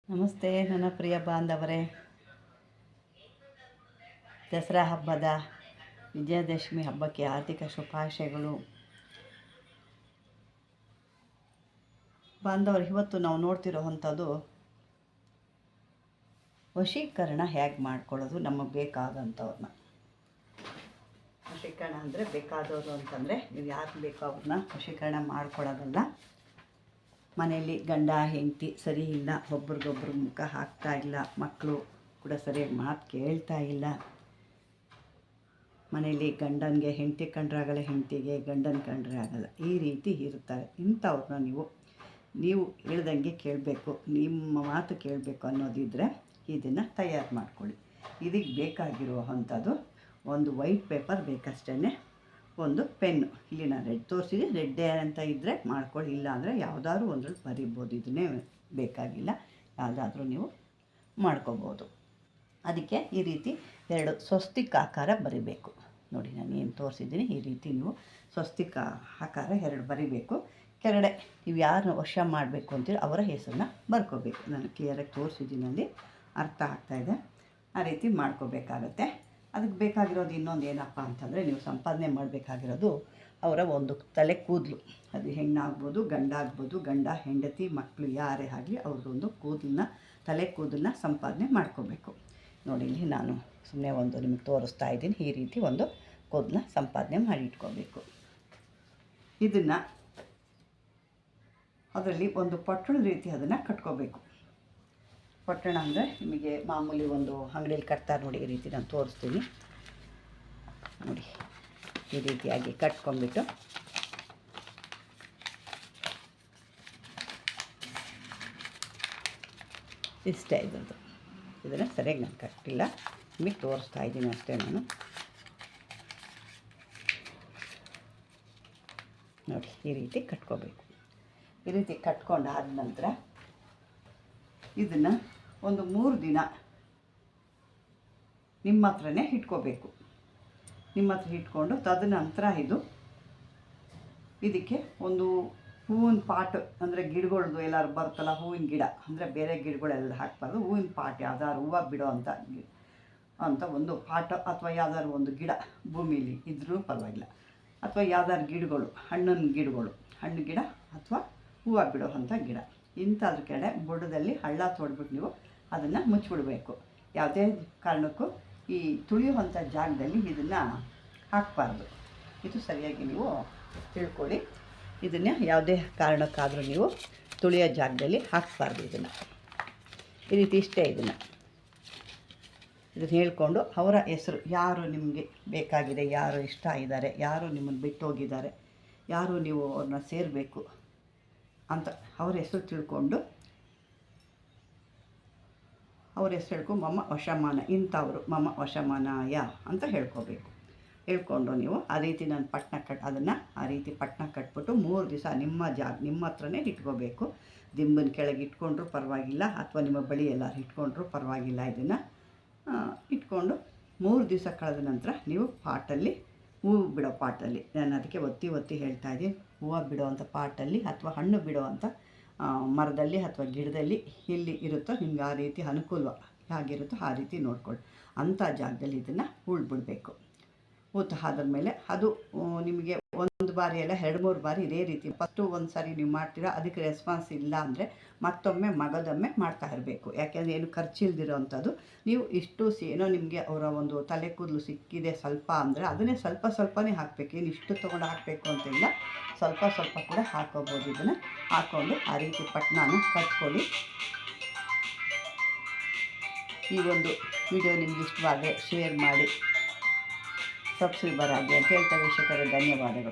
ನಮಸ್ತೆ ನನ್ನ ಪ್ರಿಯ ಬಾಂಧವರೇ, ದಸರಾ ಹಬ್ಬದ ವಿಜಯದಶಮಿ ಹಬ್ಬಕ್ಕೆ ಆರ್ಥಿಕ ಶುಭಾಶಯಗಳು. ಬಾಂಧವರು, ಇವತ್ತು ನಾವು ನೋಡ್ತಿರೋವಂಥದ್ದು ವಶೀಕರಣ ಹೇಗೆ ಮಾಡ್ಕೊಳ್ಳೋದು. ನಮಗೆ ಬೇಕಾದಂಥವ್ರನ್ನ ವಶೀಕರಣ ಅಂದರೆ ಬೇಕಾದವರು ಅಂತಂದರೆ ನೀವು ಯಾರು ಬೇಕೋ ಅವ್ರನ್ನ ವಶೀಕರಣ ಮಾಡ್ಕೊಳ್ಳೋದಲ್ಲ. ಮನೆಯಲ್ಲಿ ಗಂಡ ಹೆಂಡತಿ ಸರಿ ಇಲ್ಲ, ಒಬ್ರಿಗೊಬ್ರು ಮುಖ ಹಾಕ್ತಾ ಇಲ್ಲ, ಮಕ್ಕಳು ಕೂಡ ಸರಿಯಾಗಿ ಮಾತು ಕೇಳ್ತಾ ಇಲ್ಲ, ಮನೆಯಲ್ಲಿ ಗಂಡನಿಗೆ ಹೆಂಡತಿ ಕಂಡ್ರಾಗಲ್ಲ, ಹೆಂಡತಿಗೆ ಗಂಡನ ಕಂಡ್ರೆ ಆಗಲ್ಲ, ಈ ರೀತಿ ಇರ್ತಾರೆ. ಇಂಥವ್ರನ್ನ ನೀವು ಹೇಳ್ದಂಗೆ ಕೇಳಬೇಕು, ನಿಮ್ಮ ಮಾತು ಕೇಳಬೇಕು ಅನ್ನೋದಿದ್ದರೆ ಇದನ್ನು ತಯಾರು ಮಾಡ್ಕೊಳ್ಳಿ. ಇದಕ್ಕೆ ಬೇಕಾಗಿರುವಂಥದ್ದು ಒಂದು ವೈಟ್ ಪೇಪರ್ ಬೇಕಷ್ಟೇ, ಒಂದು ಪೆನ್ನು. ಇಲ್ಲಿ ನಾನು ರೆಡ್ ತೋರಿಸಿದ್ದೀನಿ, ರೆಡ್ಡೇ ಅಂತ ಇದ್ದರೆ ಮಾಡ್ಕೊಳ್ಳಿ, ಇಲ್ಲ ಅಂದರೆ ಯಾವುದಾದ್ರೂ ಒಂದ್ರಲ್ಲಿ ಬರಿಬೋದು. ಇದನ್ನೇ ಬೇಕಾಗಿಲ್ಲ, ಯಾವುದಾದ್ರೂ ನೀವು ಮಾಡ್ಕೋಬೋದು. ಅದಕ್ಕೆ ಈ ರೀತಿ 2 ಸ್ವಸ್ತಿಕ್ ಆಕಾರ ಬರಿಬೇಕು. ನೋಡಿ, ನಾನು ಏನು ತೋರಿಸಿದ್ದೀನಿ ಈ ರೀತಿ ನೀವು ಸ್ವಸ್ತಿಕ್ ಆಕಾರ 2 ಬರಿಬೇಕು. ಕೆಳಗಡೆ ನೀವು ಯಾರನ್ನ ವಶ ಮಾಡಬೇಕು ಅಂತೀರಿ ಅವರ ಹೆಸರನ್ನ ಬರ್ಕೋಬೇಕು. ನಾನು ಕ್ಲಿಯರಾಗಿ ತೋರಿಸಿದ್ದೀನಿ, ಅಲ್ಲಿ ಅರ್ಥ ಆಗ್ತಾಯಿದೆ. ಆ ರೀತಿ ಮಾಡ್ಕೋಬೇಕಾಗತ್ತೆ. ಅದಕ್ಕೆ ಬೇಕಾಗಿರೋದು ಇನ್ನೊಂದು ಏನಪ್ಪ ಅಂತಂದರೆ, ನೀವು ಸಂಪಾದನೆ ಮಾಡಬೇಕಾಗಿರೋದು ಅವರ ಒಂದು ತಲೆ ಕೂದಲು. ಅದು ಹೆಣ್ಣಾಗ್ಬೋದು, ಗಂಡ ಆಗ್ಬೋದು, ಗಂಡ ಹೆಂಡತಿ ಮಕ್ಕಳು ಯಾರೇ ಆಗಲಿ ಅವ್ರದ್ದೊಂದು ತಲೆ ಕೂದಲನ್ನ ಸಂಪಾದನೆ ಮಾಡ್ಕೋಬೇಕು. ನೋಡಿ, ಇಲ್ಲಿ ನಾನು ಸುಮ್ಮನೆ ಒಂದು ನಿಮಗೆ ತೋರಿಸ್ತಾ ಇದ್ದೀನಿ. ಈ ರೀತಿ ಒಂದು ಕೂದಲನ್ನ ಸಂಪಾದನೆ ಮಾಡಿ ಇಟ್ಕೋಬೇಕು. ಇದನ್ನು ಅದರಲ್ಲಿ ಒಂದು ಪೊಟ್ಟಣ ರೀತಿ ಅದನ್ನು ಕಟ್ಕೋಬೇಕು. ಪೊಟ್ಟಣ ಅಂದರೆ ನಿಮಗೆ ಮಾಮೂಲಿ ಒಂದು ಅಂಗಡಿಯಲ್ಲಿ ಕಟ್ತಾರೆ ನೋಡಿ, ಈ ರೀತಿ ನಾನು ತೋರಿಸ್ತೀನಿ ನೋಡಿ. ಈ ರೀತಿಯಾಗಿ ಕಟ್ಕೊಂಡ್ಬಿಟ್ಟು ಇಷ್ಟೇ ಇದ್ರದ್ದು. ಇದನ್ನು ಸರಿಯಾಗಿ ನಾನು ಕಟ್ಟಿಲ್ಲ, ನಿಮಗೆ ತೋರಿಸ್ತಾ ಇದ್ದೀನಿ ಅಷ್ಟೇ. ನಾನು ನೋಡಿ ಈ ರೀತಿ ಕಟ್ಕೋಬೇಕು. ಈ ರೀತಿ ಕಟ್ಕೊಂಡಾದ ನಂತರ ಇದನ್ನು ಒಂದು 3 ದಿನ ನಿಮ್ಮ ಹತ್ರನೇ ಇಟ್ಕೋಬೇಕು. ನಿಮ್ಮ ಹತ್ರ ಇಟ್ಕೊಂಡು ತದನಂತರ ಇದಕ್ಕೆ ಒಂದು ಹೂವಿನ ಪಾಟ್ ಅಂದರೆ ಗಿಡಗಳದ್ದು ಎಲ್ಲರೂ ಬರುತ್ತಲ್ಲ, ಹೂವಿನ ಗಿಡ ಅಂದರೆ ಬೇರೆ ಗಿಡಗಳೆಲ್ಲ ಹಾಕ್ಬಾರ್ದು. ಹೂವಿನ ಪಾಟ್ ಯಾವ್ದಾದ್ರು ಹೂವು ಬಿಡೋ ಅಂತ ಒಂದು ಪಾಟ್ ಅಥವಾ ಯಾವ್ದಾದ್ರು ಒಂದು ಗಿಡ ಭೂಮಿಲಿ ಇದ್ರೂ ಪರವಾಗಿಲ್ಲ, ಅಥವಾ ಯಾವ್ದಾದ್ರು ಗಿಡಗಳು, ಹಣ್ಣು ಗಿಡ ಅಥವಾ ಹೂವು ಬಿಡೋ ಅಂಥ ಗಿಡ, ಇಂಥದ್ರ ಕಡೆ ಬುಡದಲ್ಲಿ ಹಳ್ಳ ತೋಡ್ಬಿಟ್ಟು ನೀವು ಅದನ್ನು ಮುಚ್ಚಿಬಿಡಬೇಕು. ಯಾವುದೇ ಕಾರಣಕ್ಕೂ ಈ ತುಳಿಯುವಂಥ ಜಾಗದಲ್ಲಿ ಇದನ್ನು ಹಾಕಬಾರ್ದು. ಇದು ಸರಿಯಾಗಿ ನೀವು ತಿಳ್ಕೊಳ್ಳಿ. ಇದನ್ನು ಯಾವುದೇ ಕಾರಣಕ್ಕಾದರೂ ನೀವು ತುಳಿಯೋ ಜಾಗದಲ್ಲಿ ಹಾಕಬಾರ್ದು. ಇದನ್ನು ಈ ರೀತಿ ಇಷ್ಟೇ. ಇದನ್ನು ಹೇಳ್ಕೊಂಡು ಅವರ ಹೆಸರು, ಯಾರು ನಿಮಗೆ ಬೇಕಾಗಿದೆ, ಯಾರು ಇಷ್ಟ ಇದ್ದಾರೆ, ಯಾರು ನಿಮ್ಮನ್ನು ಬಿಟ್ಟು ಹೋಗಿದ್ದಾರೆ, ಯಾರು ನೀವು ಅವ್ರನ್ನ ಸೇರಬೇಕು ಅಂತ ಅವ್ರ ಹೆಸರು ತಿಳ್ಕೊಂಡು ಮಮ್ಮ ವಶಮಾನ, ಇಂಥವರು ಮಮ್ಮ ವಶಮಾನಾಯ ಅಂತ ಹೇಳ್ಕೋಬೇಕು. ಹೇಳ್ಕೊಂಡು ನೀವು ಆ ರೀತಿ ನಾನು ಅದನ್ನು ಆ ರೀತಿ ಪಟ್ಟಣ ಕಟ್ಬಿಟ್ಟು 3 ದಿವಸ ನಿಮ್ಮ ಹತ್ರನೇ ಇಟ್ಕೋಬೇಕು. ದಿಂಬನ ಕೆಳಗೆ ಇಟ್ಕೊಂಡ್ರೂ ಪರವಾಗಿಲ್ಲ, ಅಥವಾ ನಿಮ್ಮ ಬಳಿ ಎಲ್ಲರೂ ಇಟ್ಕೊಂಡ್ರೂ ಪರವಾಗಿಲ್ಲ. ಇದನ್ನು ಇಟ್ಕೊಂಡು 3 ದಿವಸ ಕಳೆದ ನಂತರ ನೀವು ಪಾಟಲ್ಲಿ, ಹೂವು ಬಿಡೋ ಪಾಟಲ್ಲಿ, ನಾನು ಅದಕ್ಕೆ ಒತ್ತಿ ಹೇಳ್ತಾ ಇದ್ದೀನಿ, ಹೂವು ಬಿಡೋವಂಥ ಪಾಟಲ್ಲಿ ಅಥವಾ ಹಣ್ಣು ಬಿಡೋವಂಥ ಮರದಲ್ಲಿ ಅಥವಾ ಗಿಡದಲ್ಲಿ ಎಲ್ಲಿ ಇರುತ್ತೋ ನಿಮ್ಗೆ ಆ ರೀತಿ ಅನುಕೂಲ ಹೇಗಿರುತ್ತೋ ಆ ರೀತಿ ನೋಡ್ಕೊಳ್ಳಿ. ಅಂಥ ಜಾಗದಲ್ಲಿ ಇದನ್ನು ಬಿಡಬೇಕು. ಆದ್ರ ಮೇಲೆ ಅದು ನಿಮಗೆ 1 ಬಾರಿ ಅಲ್ಲ 2-3 ಬಾರಿ ಇದೇ ರೀತಿ, ಫಸ್ಟು ಒಂದು ಸಾರಿ ನೀವು ಮಾಡ್ತೀರಾ, ಅದಕ್ಕೆ ರೆಸ್ಪಾನ್ಸ್ ಇಲ್ಲ ಅಂದರೆ ಮತ್ತೊಮ್ಮೆ ಮಗದೊಮ್ಮೆ ಮಾಡ್ತಾ ಇರಬೇಕು. ಯಾಕೆಂದರೆ ಏನು ಖರ್ಚಿಲ್ದಿರೋ ಅಂಥದ್ದು. ನೀವು ಇಷ್ಟು ಏನೋ ನಿಮಗೆ ಅವರ ಒಂದು ತಲೆ ಕೂದಲು ಸಿಕ್ಕಿದೆ ಸ್ವಲ್ಪ ಅಂದರೆ ಅದನ್ನೇ ಸ್ವಲ್ಪನೇ ಹಾಕಬೇಕು. ಏನು ಇಷ್ಟು ತೊಗೊಂಡು ಹಾಕಬೇಕು ಅಂತಿಲ್ಲ, ಸ್ವಲ್ಪ ಕೂಡ ಹಾಕೋಬೋದು. ಇದನ್ನು ಹಾಕ್ಕೊಂಡು ಆ ರೀತಿ ಪಟ್ಟಣನ ಕಟ್ಕೊಳ್ಳಿ. ಈ ಒಂದು ವಿಡಿಯೋ ನಿಮ್ಗೆ ಇಷ್ಟವಾದರೆ ಶೇರ್ ಮಾಡಿ, ಸಬ್ಸ್ಕ್ರೈಬರ್ ಆಗಿ ಅಂತ ಹೇಳ್ತಾ ವೀಕ್ಷಕರೇ ಧನ್ಯವಾದಗಳು.